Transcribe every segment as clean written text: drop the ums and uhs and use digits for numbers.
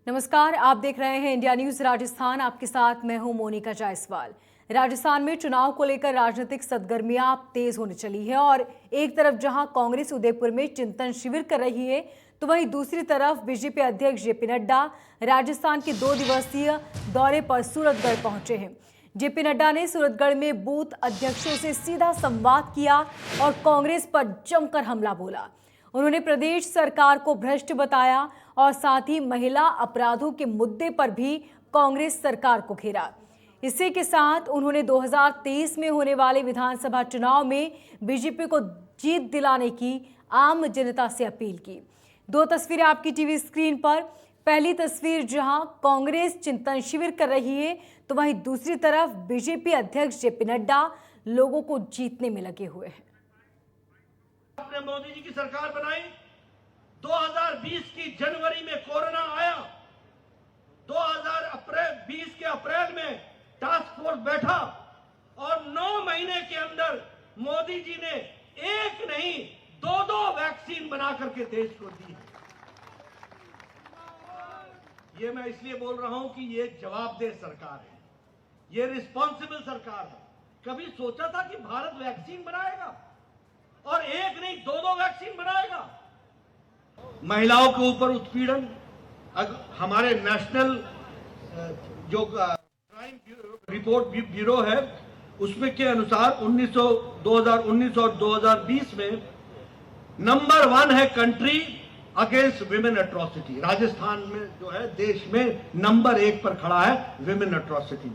नमस्कार, आप देख रहे हैं इंडिया न्यूज राजस्थान। आपके साथ मैं हूं मोनिका जायसवाल। राजस्थान में चुनाव को लेकर राजनीतिक सरगर्मियां तेज होने चली है और एक तरफ जहां कांग्रेस उदयपुर में चिंतन शिविर कर रही है, तो वहीं दूसरी तरफ बीजेपी अध्यक्ष जेपी नड्डा राजस्थान के 2 दिवसीय दौरे पर सूरतगढ़ पहुंचे हैं। जेपी नड्डा ने सूरतगढ़ में बूथ अध्यक्षों से सीधा संवाद किया और कांग्रेस पर जमकर हमला बोला। उन्होंने प्रदेश सरकार को भ्रष्ट बताया और साथ ही महिला अपराधों के मुद्दे पर भी कांग्रेस सरकार को घेरा। इसी के साथ उन्होंने 2023 में होने वाले विधानसभा चुनाव में बीजेपी को जीत दिलाने की आम जनता से अपील की। 2 तस्वीरें आपकी टीवी स्क्रीन पर। पहली तस्वीर जहां कांग्रेस चिंतन शिविर कर रही है, तो वहीं दूसरी तरफ बीजेपी अध्यक्ष जेपी नड्डा लोगों को जीतने में लगे हुए हैं। आपने मोदी जी की सरकार बनाई। 2020 की जनवरी में कोरोना आया। 2020 के अप्रैल में टास्क फोर्स बैठा और 9 महीने के अंदर मोदी जी ने एक नहीं 2-2 वैक्सीन बना करके देश को दी। ये मैं इसलिए बोल रहा हूं कि ये जवाबदेह सरकार है, ये रिस्पॉन्सिबल सरकार है। कभी सोचा था कि भारत वैक्सीन बनाएगा और एक नहीं 2-2 वैक्सीन बनाएगा? महिलाओं के ऊपर उत्पीड़न, हमारे नेशनल जो क्राइम रिपोर्ट ब्यूरो है उसमें के अनुसार 2019 और 2020 में नंबर 1 है country against women atrocity. Rajasthan में जो है देश में नंबर 1 पर खड़ा है विमेन एट्रोसिटी।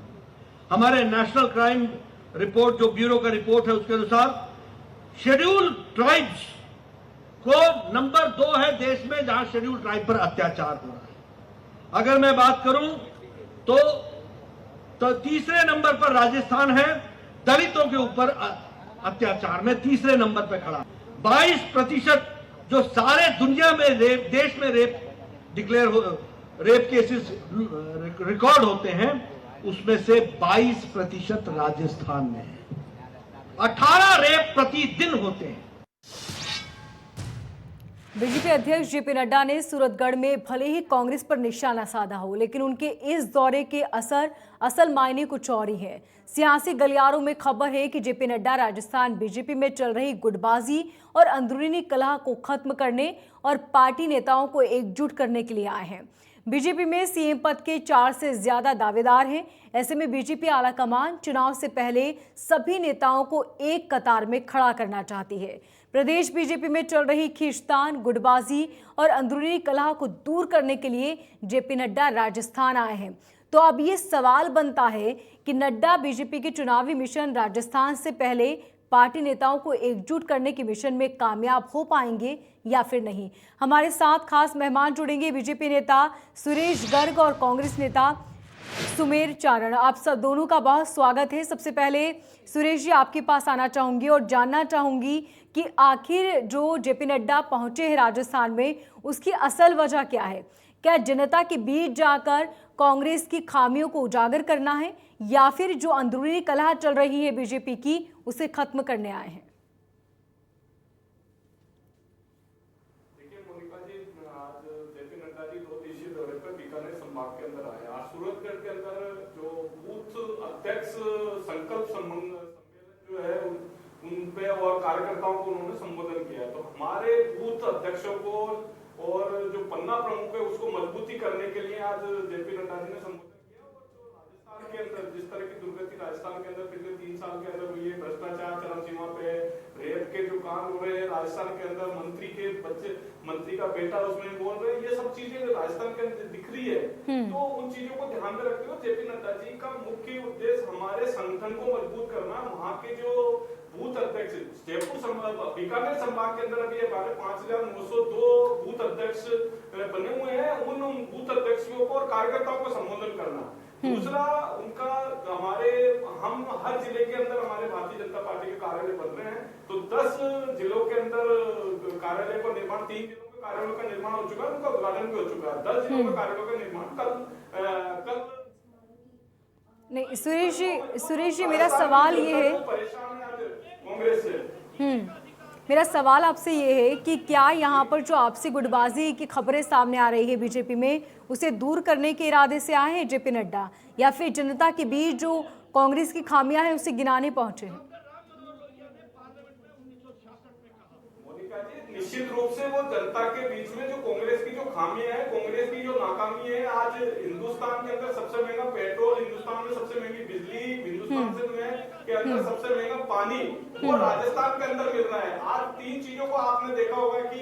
हमारे नेशनल क्राइम रिपोर्ट जो ब्यूरो का रिपोर्ट है उसके अनुसार शेड्यूल ट्राइब्स को नंबर 2 है देश में जहां शेड्यूल ट्राइब पर अत्याचार हो रहा है। अगर मैं बात करूं तो तीसरे नंबर पर राजस्थान है दलितों के ऊपर अत्याचार में, तीसरे नंबर पर खड़ा। 22% जो सारे दुनिया में देश में रेप केसेस रिकॉर्ड होते हैं उसमें से 22% राजस्थान में है। 18 रेप प्रतिदिन होते हैं। बीजेपी अध्यक्ष जेपी नड्डा ने सूरतगढ़ में भले ही कांग्रेस पर निशाना साधा हो, लेकिन उनके इस दौरे के असल मायने कुछ और ही है। सियासी गलियारों में खबर है कि जेपी नड्डा राजस्थान बीजेपी में चल रही गुटबाजी और अंदरूनी कलह को खत्म करने और पार्टी नेताओं को एकजुट करने के लिए आए हैं। बीजेपी में सीएम पद के 4 से ज्यादा दावेदार हैं। ऐसे में बीजेपी आलाकमान चुनाव से पहले सभी नेताओं को एक कतार में खड़ा करना चाहती है। प्रदेश बीजेपी में चल रही खींचतान, गुटबाजी और अंदरूनी कलह को दूर करने के लिए जेपी नड्डा राजस्थान आए हैं। तो अब ये सवाल बनता है कि नड्डा बीजेपी के चुनावी मिशन राजस्थान से पहले पार्टी नेताओं को एकजुट करने के मिशन में कामयाब हो पाएंगे या फिर नहीं। हमारे साथ खास मेहमान जुड़ेंगे बीजेपी नेता सुरेश गर्ग और कांग्रेस नेता सुमेर चारण। आप सब दोनों का बहुत स्वागत है। सबसे पहले सुरेश जी आपके पास आना चाहूंगी और जानना चाहूंगी कि आखिर जो जेपी नड्डा पहुंचे हैं राजस्थान में, उसकी असल वजह क्या है? क्या जनता के बीच जाकर कांग्रेस की खामियों को उजागर करना है या फिर जो अंदरूनी कलह चल रही है बीजेपी की उसे खत्म करने आए हैं? देखिए मोनिका जी, आज जेपी नड्डा जी 2 दिवसीय दौरे पर बीकानेर संभाग के अंदर आए। आज सूरतगढ़ के अंदर जो बूथ अध्यक्ष संकल्प सम्मेलन जो है उन पे और कार्यकर्ताओं को उन्होंने संबोधन किया। तो हमारे बूथ अध्यक्षों को और जो पन्ना प्रमुख है उसको मजबूती करने के लिए आज जेपी नड्डा जी ने संबोधन किया। और जो राजस्थान के अंदर जिस तरह की दुर्गति राजस्थान के अंदर पिछले 3 साल के अंदर हुई है, भ्रष्टाचार चरम सीमा पे, रेप के जो कांड हो रहे हैं राजस्थान के अंदर, मंत्री का बेटा उसमें बोल रहे हैं, ये सब चीजें राजस्थान के अंदर दिख रही है। तो उन चीजों को ध्यान में रखते हुए जेपी नड्डा जी का मुख्य उद्देश्य हमारे संगठन को मजबूत करना। वहां के जो बूथ अध्यक्ष जयपुर बीकानेर संभाग के अंदर अभी हमारे 5902 बूथ अध्यक्ष बने हुए हैं, उन बूथ अध्यक्षों को और कार्यकर्ताओं को संबोधन करना। दूसरा उनका हम हर जिले के अंदर हमारे भारतीय जनता पार्टी के कार्यालय बन रहे हैं। तो 10 जिलों के अंदर कार्यालय का निर्माण, 3 जिलों के कार्यालयों का निर्माण हो चुका है, उनका उद्घाटन भी हो चुका है। 10 जिलों के कार्यालयों का निर्माण कल नहीं। सुरेश जी मेरा सवाल ये है, परेशान है कांग्रेस से। मेरा सवाल आपसे ये है कि क्या यहाँ पर जो आपसी गुटबाजी की खबरें सामने आ रही है बीजेपी में, उसे दूर करने के इरादे से आए हैं जेपी नड्डा, या फिर जनता के बीच जो कांग्रेस की खामियां हैं उसे गिनाने पहुंचे हैं? मोनिका जी, निश्चित रूप से वो जनता के बीच में जो कांग्रेस की जो खामियां है, कांग्रेस की जो नाकामी है, आज हिंदुस्तान के अंदर सबसे महंगा पेट्रोल, हिंदुस्तान में सबसे महंगी बिजली, हिंदुस्तान के अंदर सबसे महंगा पानी वो राजस्थान के अंदर मिल रहा है। आज तीन चीजों को आपने देखा होगा कि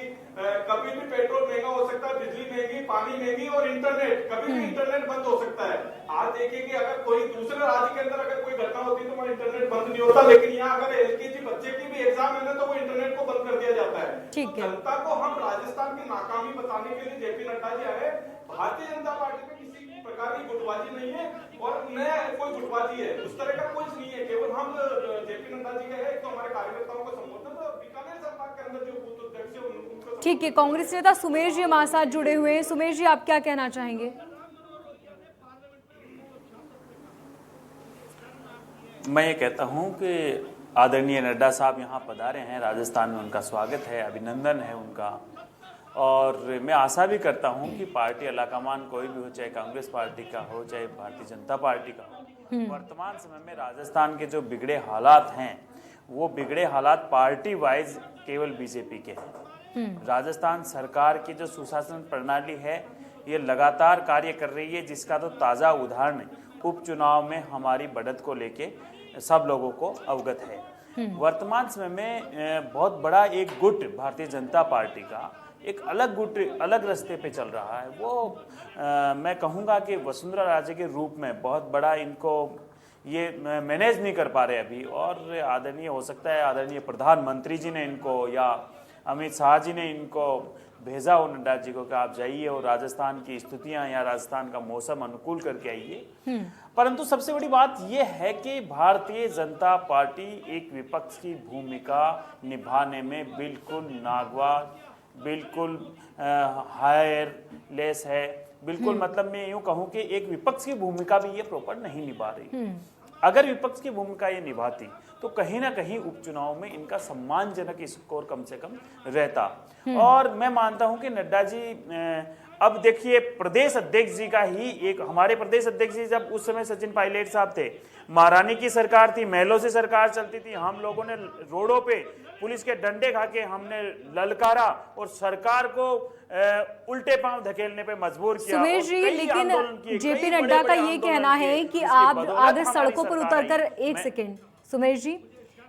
कभी भी पेट्रोल महंगा हो सकता है, बिजली महंगी, पानी महंगी और इंटरनेट, कभी भी इंटरनेट बंद हो सकता है। आज देखिए कि अगर कोई दूसरे राज्य के अंदर अगर कोई घटना होती है तो वहां इंटरनेट बंद नहीं होता, लेकिन यहाँ अगर एलकेजी बच्चे की भी एग्जाम है ना तो वो इंटरनेट को बंद कर दिया जाता है। ठीक है। जनता को हम राजस्थान की नाकामी बताने के लिए जेपी नड्डा जी आए। भारतीय जनता पार्टी में किसी प्रकार की गुटबाजी नहीं है और न कोई गुटबाजी है, उस तरह का कुछ नहीं है। केवल हम जेपी नड्डा जी का है तो हमारे कार्यकर्ताओं को संबोधन और बीकानेर संभाग के अंदर जो बूथ अध्यक्ष है उनको। ठीक है, कांग्रेस नेता सुमेश जी हमारे साथ जुड़े हुए हैं। सुमेश जी, आप क्या कहना चाहेंगे? मैं ये कहता हूँ कि आदरणीय नड्डा साहब यहाँ पधारे हैं, राजस्थान में उनका स्वागत है, अभिनंदन है उनका। और मैं आशा भी करता हूँ कि पार्टी अलाकमान कोई भी हो, चाहे कांग्रेस पार्टी का हो चाहे भारतीय जनता पार्टी का हो, वर्तमान समय में राजस्थान के जो बिगड़े हालात हैं वो बिगड़े हालात पार्टी वाइज केवल बीजेपी के हैं। राजस्थान सरकार की जो सुशासन प्रणाली है ये लगातार कार्य कर रही है, जिसका तो ताज़ा उदाहरण उपचुनाव में हमारी बढ़त को लेके सब लोगों को अवगत है। वर्तमान समय में बहुत बड़ा एक गुट भारतीय जनता पार्टी का एक अलग गुट अलग रास्ते पे चल रहा है। वो मैं कहूँगा कि वसुंधरा राजे के रूप में बहुत बड़ा इनको ये मैनेज नहीं कर पा रहे अभी। और आदरणीय हो सकता है आदरणीय प्रधानमंत्री जी ने इनको या अमित शाह जी ने इनको भेजा हो नड्डा जी को कि आप जाइए और राजस्थान की स्थितियां या राजस्थान का मौसम अनुकूल करके आइए। परंतु सबसे बड़ी बात यह है कि भारतीय जनता पार्टी एक विपक्ष की भूमिका निभाने में बिल्कुल नागवा, बिल्कुल हायरलेस है। बिल्कुल मतलब मैं यूं कहूं कि एक विपक्ष की भूमिका भी ये प्रॉपर नहीं निभा रही। अगर विपक्ष की भूमिका ये निभाती तो कहीं ना कहीं उपचुनाव में इनका सम्मानजनक स्कोर कम से कम रहता। और मैं मानता हूं कि नड्डा जी अब देखिए प्रदेश अध्यक्ष जी का ही एक, हमारे प्रदेश अध्यक्ष जी जब उस समय सचिन पायलट साहब थे, महारानी की सरकार थी, महलों से सरकार चलती थी, हम लोगों ने रोडों पे पुलिस के डंडे खा के हमने ललकारा और सरकार को उल्टे पांव धकेलने पे मजबूर किया। सुमेश जी, लेकिन जेपी नड्डा का ये कहना है कि आप अगर सड़कों पर उतरकर, एक सेकेंड सुमेश जी,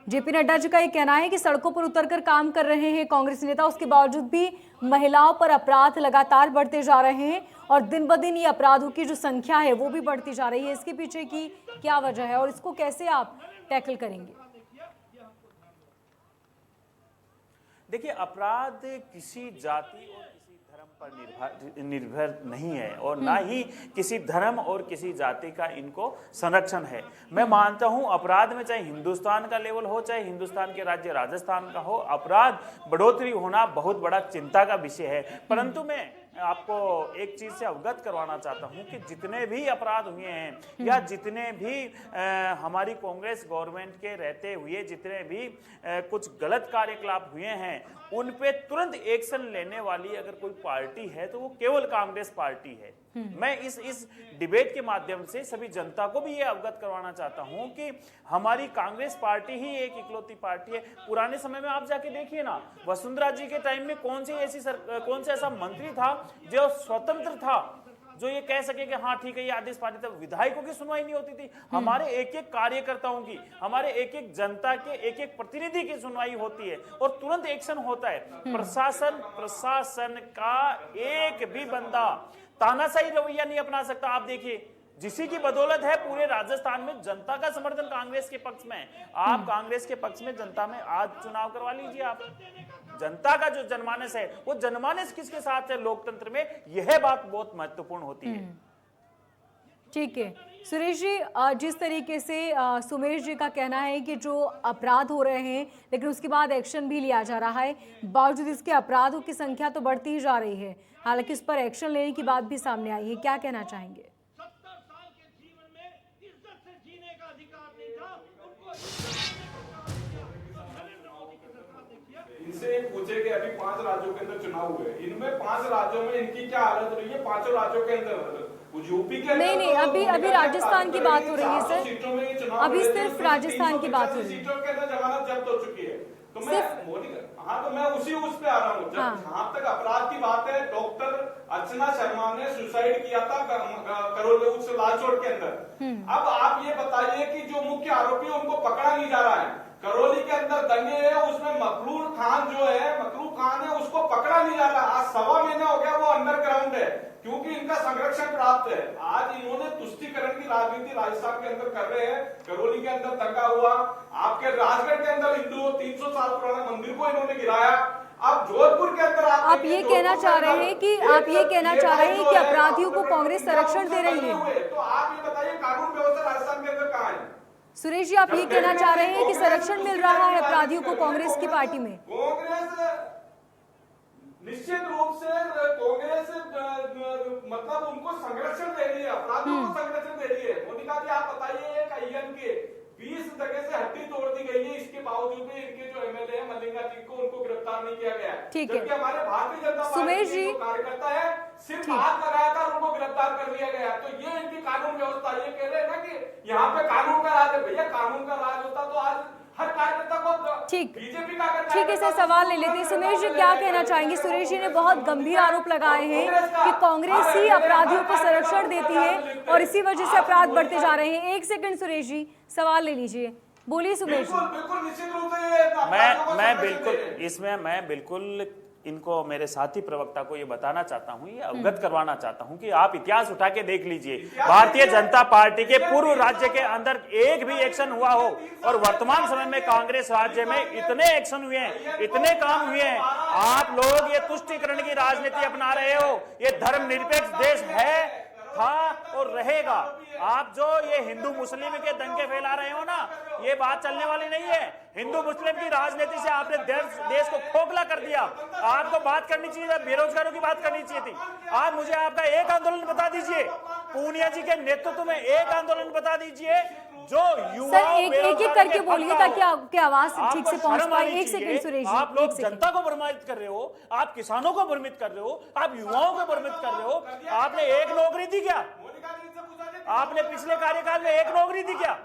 जेपी नड्डा जी का ये कहना है कि सड़कों पर उतरकर काम कर रहे हैं कांग्रेस नेता, उसके बावजूद भी महिलाओं पर अपराध लगातार बढ़ते जा रहे हैं और दिन ब दिन ये अपराधों की जो संख्या है वो भी बढ़ती जा रही है। इसके पीछे की क्या वजह है और इसको कैसे आप टैकल करेंगे? देखिए, अपराध किसी जाति और किसी धर्म पर निर्भर नहीं है और ना ही किसी धर्म और किसी जाति का इनको संरक्षण है। मैं मानता हूं अपराध में चाहे हिंदुस्तान का लेवल हो चाहे हिंदुस्तान के राज्य राजस्थान का हो, अपराध बढ़ोतरी होना बहुत बड़ा चिंता का विषय है। परंतु मैं आपको एक चीज से अवगत करवाना चाहता हूं कि जितने भी अपराध हुए हैं या जितने भी हमारी कांग्रेस गवर्नमेंट के रहते हुए जितने भी कुछ गलत कार्यकलाप हुए हैं उन पे तुरंत एक्शन लेने वाली अगर कोई पार्टी है तो वो केवल कांग्रेस पार्टी है। मैं इस डिबेट के माध्यम से सभी जनता को भी ये अवगत करवाना चाहता हूं कि हमारी कांग्रेस पार्टी ही एक इकलौती पार्टी है। पुराने समय में आप जाके देखिए ना, वसुंधरा जी के टाइम में कौन से ऐसा मंत्री था जो स्वतंत्र था, जो ये कह सके कि हाँ ठीक है ये आदेश पार्टी था। विधायकों की सुनवाई नहीं होती थी, हमारे एक एक कार्यकर्ताओं की, हमारे एक एक जनता के एक एक प्रतिनिधि की सुनवाई होती है और तुरंत एक्शन होता है। प्रशासन का एक भी बंदा तानाशाही रवैया नहीं अपना सकता। आप देखिए जिसी की बदौलत है पूरे राजस्थान में जनता का समर्थन कांग्रेस के पक्ष में। आप कांग्रेस के पक्ष में जनता में आज चुनाव करवा लीजिए। आप जनता का जो जनमानस है वो जनमानस किसके साथ है लोकतंत्र में, यह बात बहुत महत्वपूर्ण होती है। ठीक है सुरेश जी, जिस तरीके से सुमेश जी का कहना है कि जो अपराध हो रहे हैं लेकिन उसके बाद एक्शन भी लिया जा रहा है, बावजूद इसके अपराधों की संख्या तो बढ़ती ही जा रही है, हालांकि इस पर एक्शन लेने की बात भी सामने आई है, क्या कहना चाहेंगे? 70 साल के जीवन में इज्जत से जीने का अधिकार नहीं था, उनको इनसे पूछे कि अभी 5 राज्यों के अंदर चुनाव हुए, इनमें 5 राज्यों में इनकी क्या हालत रही है, 5 राज्यों के अंदर यूपी के नहीं नहीं, अभी राजस्थान की बात हो रही है सर, अभी सिर्फ राजस्थान की बात हो रही है। सीटों के अंदर जमानत जब्त हो चुकी है। तो मैं मोदी, हाँ तो मैं उस पे आ रहा हूँ। जहां तक अपराध की बात है, डॉक्टर अर्चना शर्मा ने सुसाइड किया था करोल उस लालचौक के अंदर। अब आप ये बताइए कि जो मुख्य आरोपी उनको पकड़ा नहीं जा रहा है। करौली के अंदर दंगे है, उसमें मखलूर खान है, उसको पकड़ा नहीं जा रहा। आज 1.25 महीना हो गया, वो अंडरग्राउंड है क्योंकि इनका संरक्षण प्राप्त है। आज इन्होंने तुष्टीकरण की राजनीति राजस्थान के अंदर कर रहे हैं। करौली के अंदर दंगा हुआ, आपके राजगढ़ के अंदर हिंदुओं 300 साल पुराने मंदिर को इन्होंने गिराया। अब जोधपुर के अंदर आप ये कहना चाह रहे हैं कि अपराधियों को कांग्रेस संरक्षण दे रही है? तो आप ये बताइए कानून व्यवस्था राजस्थान के अंदर कहाँ है? सुरेश जी, आप ये कहना चाह रहे हैं कि संरक्षण मिल रहा है अपराधियों को कांग्रेस की पार्टी में? कांग्रेस निश्चित रूप से कांग्रेस मतलब उनको संरक्षण दे रही है, अपराधियों को संरक्षण दे रही है। मोनिका जी आप बताइए, एक अय्यन के 20 जगह से हड्डी तोड़ दी गई है, इसके बावजूद भी इनके जो एमएलए है मल्लिका जी को उनको गिरफ्तार नहीं किया गया। ठीक है, जबकि हमारे भारतीय जनता सुमेश पार्टी जी जो कार्यकर्ता है सिर्फ हाथ लगाया था, उनको गिरफ्तार कर लिया गया। तो ये इनकी कानून व्यवस्था, ये कह रहे हैं ना कि यहाँ पे कानून का राज है। भैया कानून का राज होता तो आज हर कार्यकर्ता को बीजेपी का ठीक है सर, सवाल ले लेते हैं। सुमेश जी क्या कहना चाहेंगे? सुरेश जी ने बहुत गंभीर आरोप लगाए हैं कि कांग्रेस ही अपराधियों को संरक्षण देती है और इसी वजह से अपराध बढ़ते जा रहे हैं। 1 सेकंड सुरेश जी, सवाल ले लीजिए, बोलिए सुमेश जी। बिल्कुल निश्चित रूप से मैं बिल्कुल इनको, मेरे साथी प्रवक्ता को ये बताना चाहता हूँ, ये अवगत करवाना चाहता हूँ कि आप इतिहास उठा के देख लीजिए, भारतीय जनता पार्टी के पूर्व राज्य के अंदर एक भी एक्शन हुआ हो और वर्तमान समय में कांग्रेस राज्य में इतने एक्शन हुए हैं, इतने काम हुए हैं। आप लोग ये तुष्टीकरण की राजनीति अपना रहे हो। ये धर्मनिरपेक्ष देश है, था और रहेगा। आप जो ये हिंदू मुस्लिम के दंगे फैला रहे हो ना, ये बात चलने वाली नहीं है। हिंदू मुस्लिम की राजनीति से आपने देश को खोखला कर दिया। आपको बात करनी चाहिए, बेरोजगारों की बात करनी चाहिए थी। आप मुझे आपका एक आंदोलन बता दीजिए, पूनिया जी के नेतृत्व में एक आंदोलन बता दीजिए जो युवा एक करके बोलिए ताकि आपकी आवाज ठीक से पहुंच पाए। 1 सेकंड सुरेश जी, आप लोग जनता को भ्रमित कर रहे हो, आप किसानों को भ्रमित कर रहे हो, आप युवाओं को भ्रमित कर रहे हो। आपने एक नौकरी दी क्या? आपने पिछले कार्यकाल में एक नौकरी दी क्या?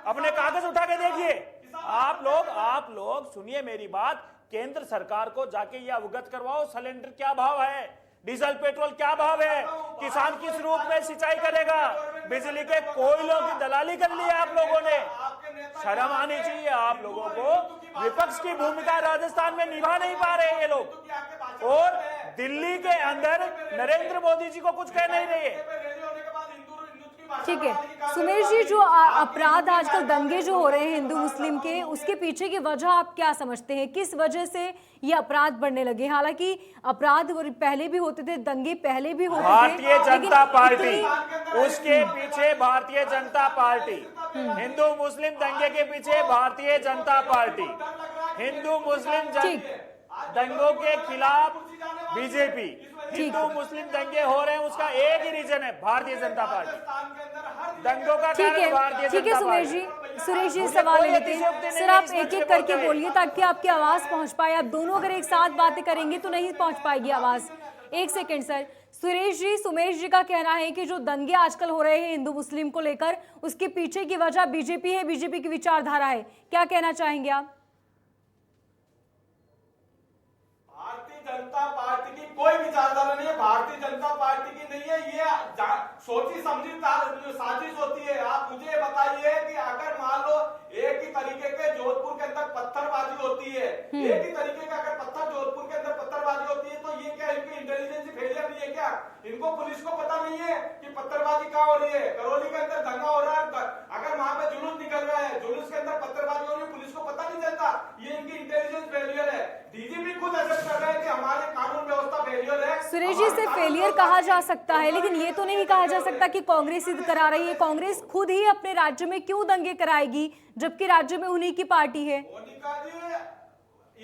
अपने कागज उठा के देखिए। आप लोग सुनिए मेरी बात, केंद्र सरकार को जाके ये अवगत करवाओ सिलेंडर क्या भाव है, डीजल पेट्रोल क्या भाव है, किसान किस रूप में सिंचाई करेगा, बिजली के कोयलों की दलाली कर ली है आप लोगों ने। शर्म आनी चाहिए आप लोगों को। विपक्ष की भूमिका राजस्थान में निभा नहीं पा रहे ये लोग, और दिल्ली के अंदर नरेंद्र मोदी जी को कुछ कह नहीं रहे। ठीक है सुमेश जी, जो अपराध आजकल दंगे जो हो रहे हैं हिंदू मुस्लिम के, उसके पीछे की वजह आप क्या समझते हैं? किस वजह से ये अपराध बढ़ने लगे? हालांकि अपराध पहले भी होते थे, दंगे पहले भी होते थे। भारतीय जनता पार्टी, उसके पीछे भारतीय जनता पार्टी, हिंदू मुस्लिम दंगे के पीछे भारतीय जनता पार्टी, हिंदू मुस्लिम दंगों के खिलाफ बीजेपी, हिंदू मुस्लिम दंगे हो रहे हैं उसका एक ही रीजन है, भारतीय जनता पार्टी। दंगों का कारण भारतीय जनता पार्टी। ठीक है सुमेश जी, सुरेश जी सवाल लेते हैं। सर आप एक एक करके बोलिए ताकि आपकी आवाज पहुंच पाए। आप दोनों अगर एक साथ बातें करेंगे तो नहीं पहुंच पाएगी आवाज। 1 सेकंड सर। सुरेश जी, सुमेश जी का कहना है कि जो दंगे आजकल हो रहे हैं हिंदू मुस्लिम को लेकर, उसके पीछे की वजह बीजेपी है, बीजेपी की विचारधारा है। क्या कहना चाहेंगे आप? जनता पार्टी की कोई विचारधारा नहीं है, भारतीय जनता पार्टी की नहीं है। ये सोची समझी साजिश होती है। आप मुझे बताइए कि अगर मान लो एक ही तरीके के जोधपुर के अंदर पत्थरबाजी होती है, एक ही तरीके का अगर जोधपुर के अंदर पत्थरबाजी होती है, तो ये क्या इनकी इंटेलिजेंस फेलियर नहीं है क्या? इनको पुलिस को पता नहीं है कि पत्थरबाजी कहाँ हो रही है? करौली के अंदर दंगा हो रहा है, अगर वहां पे जुलूस निकल रहा है, जुलूस के अंदर पत्थरबाजी हो रही है, पुलिस को पता नहीं चलता। ये इनकी इंटेलिजेंस फेलियर है। डीजीपी खुद एक्सेप्ट कर रहे हैं कि हमारे कानून व्यवस्था फेलियर है। सुरेश जी, से फेलियर कहा जा सकता है, लेकिन ये तो नहीं कहा जा सकता कि कांग्रेस ही करा रही है। कांग्रेस खुद ही अपने राज्य में क्यों दंगे कराएगी जबकि राज्य में उन्हीं की पार्टी है? मोनिका जी,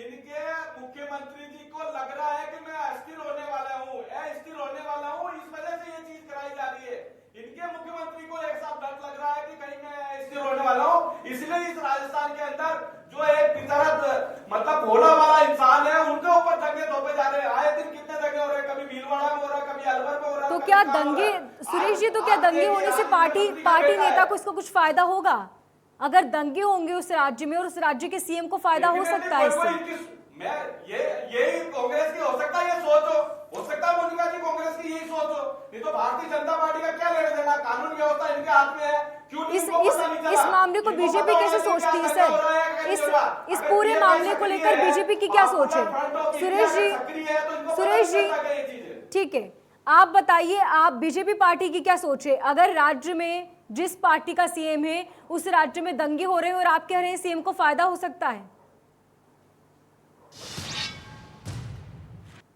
इनके मुख्यमंत्री जी को लग रहा है कि मैं अस्थिर होने वाला हूँ, अस्थिर होने वाला हूँ, इस वजह से ये चीज कराई जा रही है। इनके मुख्यमंत्री को एक साथ डर लग रहा है कि कहीं मैं अस्थिर होने वाला हूँ, इसलिए इस राजस्थान के अंदर जो एक बेचारा मतलब भोला वाला इंसान है, क्या दंगे, सुरेश जी, तो क्या दंगे होने से पार्टी नेता को इसका कुछ फायदा होगा? अगर दंगे होंगे उस राज्य में और उस राज्य के सीएम को फायदा हो सकता है इससे। मैं यही कांग्रेस की हो सकता है, ये सोच हो सकता है मोनिका जी, कांग्रेस की यही सोच हो, नहीं तो भारतीय जनता पार्टी का क्या लेना देना? कानून व्यवस्था इनके हाथ में है, क्यों इस मामले को बीजेपी कैसे सोचती है सर? इस पूरे मामले को लेकर बीजेपी की क्या सोच है? सुरेश जी, ठीक है, आप बताइए, आप बीजेपी पार्टी की क्या सोच है? अगर राज्य में जिस पार्टी का सीएम है उस राज्य में दंगे हो रहे हैं और आप कह रहे हैं सीएम को फायदा हो सकता है,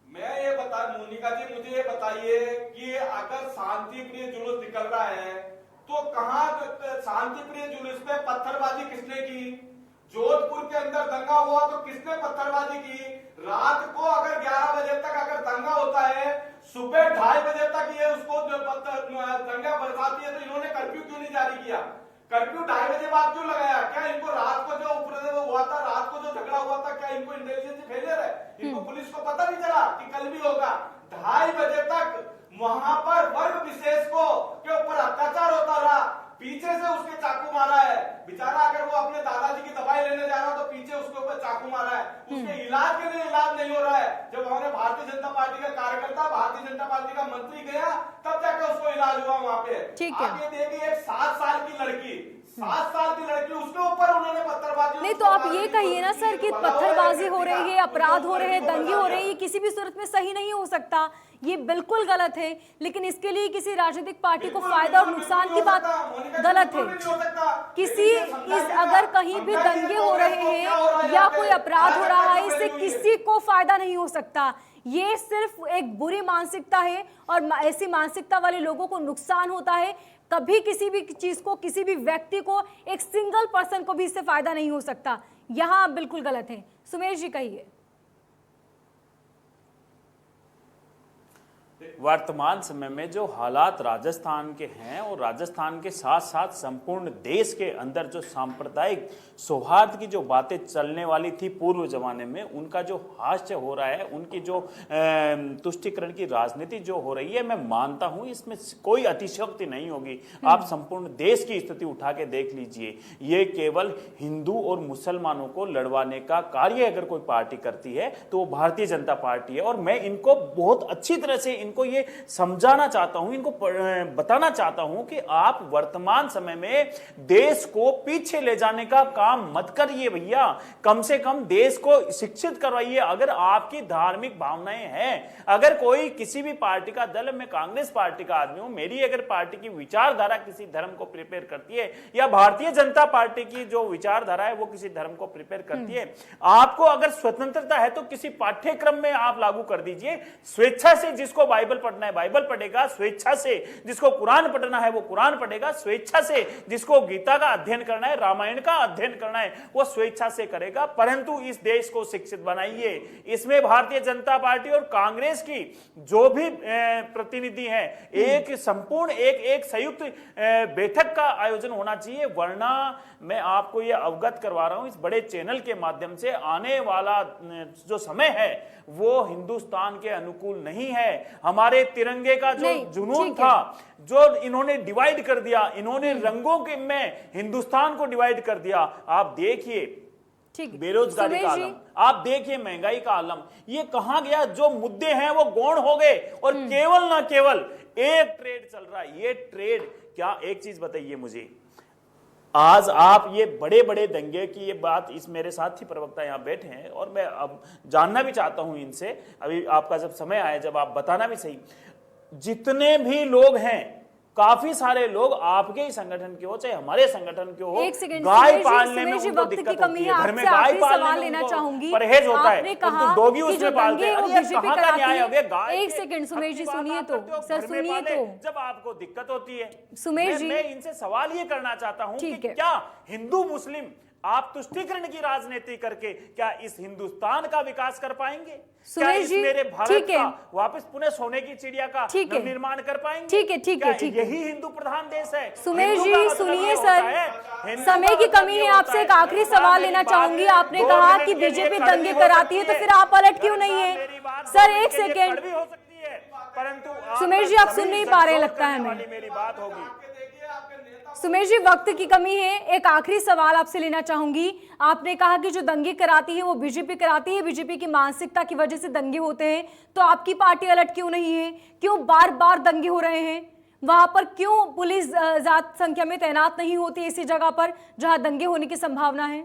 मैं ये बता, मोनिका जी मुझे ये बताइए कि अगर शांति प्रिय जुलूस निकल रहा है तो कहां शांति प्रिय जुलूस पे पत्थरबाजी किसने की? जोधपुर के अंदर दंगा हुआ तो किसने पत्थरबाजी की? रात को अगर 11 बजे तक अगर दंगा होता है, सुबह 2:30 बजे तक ये उसको दंगा बरसाती है, तो इन्होंने कर्फ्यू क्यों नहीं जारी किया? कर्फ्यू 2:30 बजे बाद क्यों लगाया? क्या इनको रात को जो हुआ था, रात को जो झगड़ा हुआ था, क्या इनको इंटेलिजेंस फेलियर है? इनको पुलिस को पता नहीं चला कि कल भी होगा? 2:30 बजे तक वहां पर वर्ग विशेष को के ऊपर अत्याचार होता रहा, पीछे से उसके चाकू मारा है बेचारा। अगर वो अपने दादाजी की दवाई लेने जा रहा तो पीछे उसके ऊपर चाकू मारा है, उसके इलाज के लिए इलाज नहीं हो रहा है। जब हमारे भारतीय जनता पार्टी का कार्यकर्ता, भारतीय जनता पार्टी का मंत्री गया, तब जाकर उसको इलाज हुआ वहां पे। आप ये देखिए, एक 7 साल की लड़की, 7 साल की लड़की, उसके ऊपर उन्होंने पत्थरबाजी। नहीं तो आप ये कहिए ना सर कि पत्थरबाजी हो रही है, अपराध हो रहे हैं, दंगे हो रहे हैं, ये किसी भी सूरत में सही नहीं हो सकता, ये बिल्कुल गलत है। लेकिन इसके लिए किसी राजनीतिक पार्टी को फायदा और नुकसान की बात गलत है। अगर कहीं भी दंगे हो रहे हैं या कोई अपराध हो रहा है, इससे किसी को फायदा नहीं हो सकता। ये सिर्फ एक बुरी मानसिकता है और ऐसी मानसिकता वाले लोगों को नुकसान होता है। कभी किसी भी चीज को, किसी भी व्यक्ति को, एक सिंगल पर्सन को भी इससे फायदा नहीं हो सकता। यहां आप बिल्कुल गलत हैं। सुमेश जी कहिए। वर्तमान समय में जो हालात राजस्थान के हैं और राजस्थान के साथ साथ संपूर्ण देश के अंदर जो सांप्रदायिक सौहार्द की जो बातें चलने वाली थी पूर्व जमाने में, उनका जो हास्य हो रहा है, उनकी जो तुष्टीकरण की राजनीति जो हो रही है, मैं मानता हूं इसमें कोई अतिशयोक्ति नहीं होगी। आप संपूर्ण देश की स्थिति उठा के देख लीजिए, ये केवल हिंदू और मुसलमानों को लड़वाने का कार्य अगर कोई पार्टी करती है तो वो भारतीय जनता पार्टी है। और मैं इनको बहुत अच्छी तरह से इनको ये समझाना चाहता हूं, इनको बताना चाहता हूं कि आप वर्तमान समय में देश को पीछे ले जाने का काम मत करिए भैया, कम से कम देश को शिक्षित करवाइए। अगर आपकी धार्मिक भावनाएं हैं, अगर कोई किसी भी पार्टी का दल, मैं कांग्रेस पार्टी का आदमी हूं, मेरी अगर पार्टी की विचारधारा किसी धर्म को प्रिपेयर करती है, या भारतीय जनता पार्टी की जो विचारधारा है वो किसी धर्म को प्रिपेयर करती है, आपको अगर स्वतंत्रता है तो किसी पाठ्यक्रम में आप लागू कर दीजिए। स्वेच्छा से जिसको बाइबल पढ़ना है बाइबल पढ़ेगा, स्वेच्छा से जिसको कुरान पढ़ना है वो कुरान पढ़ेगा, स्वेच्छा से जिसको गीता का अध्ययन करना है, रामायण का अध्ययन करना है, वो स्वेच्छा से करेगा। परंतु इस देश को शिक्षित बनाइए। इसमें भारतीय जनता पार्टी और कांग्रेस की जो भी प्रतिनिधि हैं, एक संपूर्ण एक संयुक्त बैठक का आयोजन होना चाहिए। वरना मैं आपको ये अवगत करवा रहा हूं इस बड़े चैनल के माध्यम से, आने वाला जो समय है वो हिंदुस्तान के अनुकूल नहीं है। हमारे तिरंगे का जो जुनून था, जो इन्होंने डिवाइड कर दिया, इन्होंने रंगों के में हिंदुस्तान को डिवाइड कर दिया। आप देखिए बेरोजगारी का आलम, आप देखिए महंगाई का आलम, ये कहां गया? जो मुद्दे हैं वो गौण हो गए और केवल ना केवल एक ट्रेड चल रहा है। ये ट्रेड क्या, एक चीज बताइए मुझे, आज आप ये बड़े बड़े दंगे की ये बात, इस मेरे साथी प्रवक्ता यहां बैठे हैं और मैं अब जानना भी चाहता हूं इनसे, अभी आपका जब समय आए जब आप बताना भी सही, जितने भी लोग हैं, काफी सारे लोग आपके ही संगठन के हो चाहे हमारे संगठन के हो, गाय पालने में उनको दिक्कत होती है, घर में गाय पालने में उनको परहेज होता है, तो डॉगी उसमें पालते हैं। अरे कहां का न्याय हो गया? एक सेकंड सुमेश जी सुनिए तो, सर सुनिए तो, जब आपको दिक्कत होती है सुमेश जी, मैं इनसे सवाल ये करना चाहता हूं कि क्या हिंदू मुस्लिम आप तुष्टीकरण की राजनीति करके क्या इस हिंदुस्तान का विकास कर पाएंगे? क्या इस मेरे भारत का वापस पुनः सोने की चिड़िया का निर्माण कर पाएंगे? ठीक है। यही हिंदू प्रधान देश है। सुमेश जी सुनिए सर, समय की कमी है, आपसे एक आखिरी सवाल लेना चाहूंगी। आपने कहा कि बीजेपी दंगे कराती है, तो फिर आप अलर्ट क्यों नहीं है? सर एक सेकेंड, परंतु सुमेश जी, आप सुन नहीं पा रहे लगता है हमें। मेरी बात होगी। सुमेश जी, वक्त की कमी है, एक आखिरी सवाल आपसे लेना चाहूंगी। आपने कहा कि जो दंगे कराती है वो बीजेपी कराती है, बीजेपी की मानसिकता की वजह से दंगे होते हैं, तो आपकी पार्टी अलर्ट क्यों नहीं है? क्यों बार बार दंगे हो रहे हैं? वहां पर क्यों पुलिस ज्यादा संख्या में तैनात नहीं होती इसी जगह पर जहां दंगे होने की संभावना है?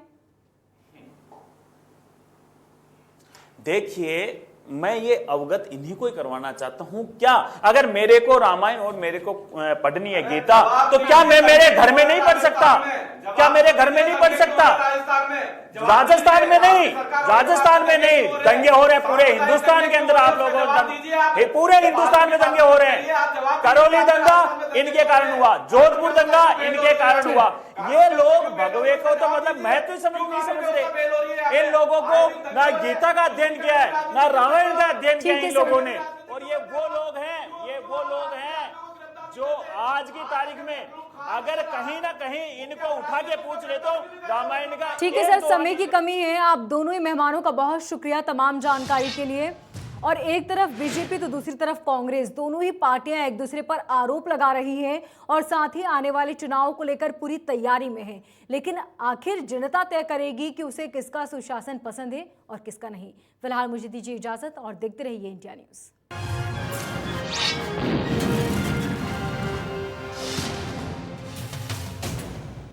देखिए, मैं ये अवगत इन्हीं को ही करवाना चाहता हूं। क्या अगर मेरे को रामायण और मेरे को पढ़नी है गीता, तो क्या मैं मेरे घर में नहीं पढ़ सकता? क्या मेरे घर में नहीं पढ़ सकता? राजस्थान में नहीं, राजस्थान में नहीं, दंगे हो रहे हैं पूरे हिंदुस्तान के अंदर। आप लोगों पूरे हिंदुस्तान में दंगे हो रहे हैं। करौली दंगा इनके कारण हुआ, जोधपुर दंगा इनके कारण हुआ। ये लोग भगवे को तो मतलब महत्व नहीं समझ रहे। इन लोगों को ना गीता का अध्ययन किया है, ना रामायण का अध्ययन किया इन लोगों ने। और ये वो लोग हैं जो आज की तारीख में अगर कहीं ना कहीं इनको उठा के पूछ ले तो रामायण का। ठीक है सर, समय की कमी है। आप दोनों ही मेहमानों का बहुत शुक्रिया तमाम जानकारी के लिए। और एक तरफ बीजेपी तो दूसरी तरफ कांग्रेस, दोनों ही पार्टियां एक दूसरे पर आरोप लगा रही हैं और साथ ही आने वाले चुनाव को लेकर पूरी तैयारी में है। लेकिन आखिर जनता तय करेगी कि उसे किसका सुशासन पसंद है और किसका नहीं। फिलहाल मुझे दीजिए इजाजत और देखते रहिए इंडिया न्यूज।